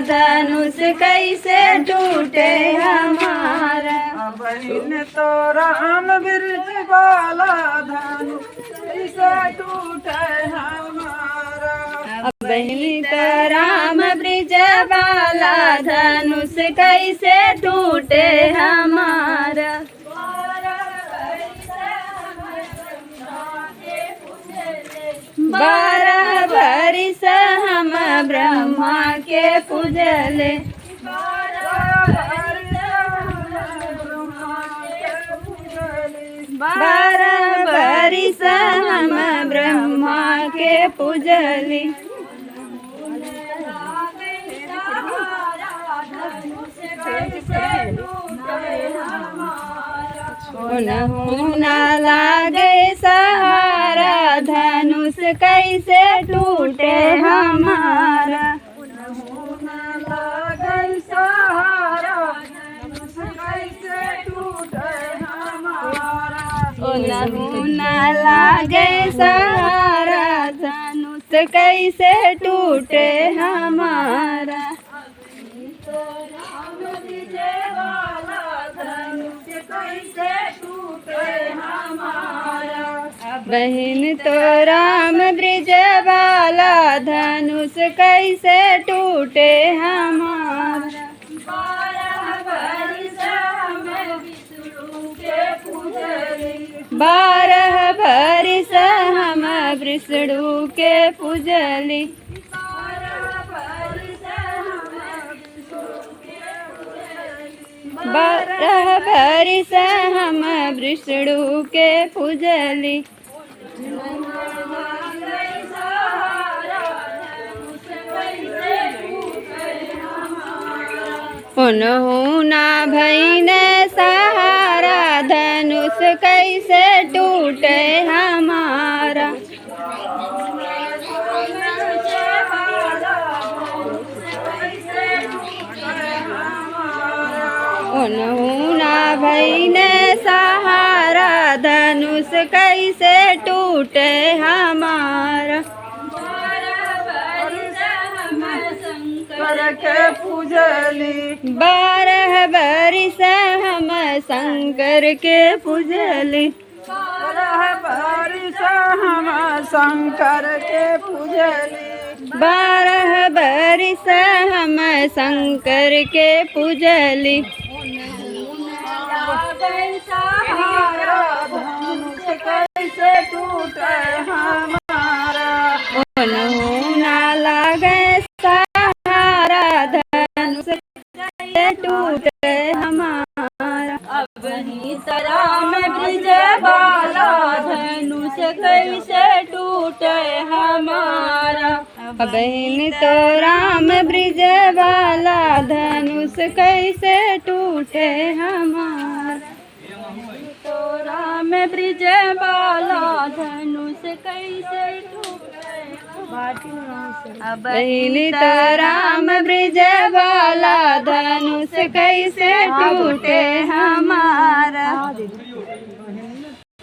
धनुष कैसे टूटे हमारा। बहन तो राम ब्रिज वाला धनुष कैसे टूटे हमारा। बहन तो राम ब्रिज वाला धनुष कैसे टूटे हमारा। बारह बरिस हम ब्रह्मा के पूजले। बारह बरिस हम ब्रह्मा के पूजली। न लागे सहारा धनुष कैसे टूटे हमारा। न लागे सहारा धनुष कैसे टूटे हमारा। बहन तो राम ब्रिज वाला धनुष कैसे टूटे हमारा। बारह बरिस हम विष्णु के पूजली। बारह बरिस हम विष्णु के पूजली। उन्हों ना भईन सहारा धनुष कैसे टूटे हमारा। उन्हों ना भईन सहारा धनुष कैसे टूटे हमारा। के पूजली। बारह बरिस हम शंकर के पूजली। बारह बरिस हम शंकर के पूजली। बारह बरिस हम शंकर के पूजली। कैसे टूटे हमारा। उन्हों ना लागे सहारा धनुष कैसे टूटे हमारा। अब ही राम ब्रिज वाला धनुष कैसे टूटे हमारा। बहन तो राम ब्रिज वाला धनुष कैसे टूटे हमारा। तो राम ब्रिज वाला धनुष कैसे टूटे। बहन तो राम ब्रिज वाला धनुष कैसे टूटे हमारा।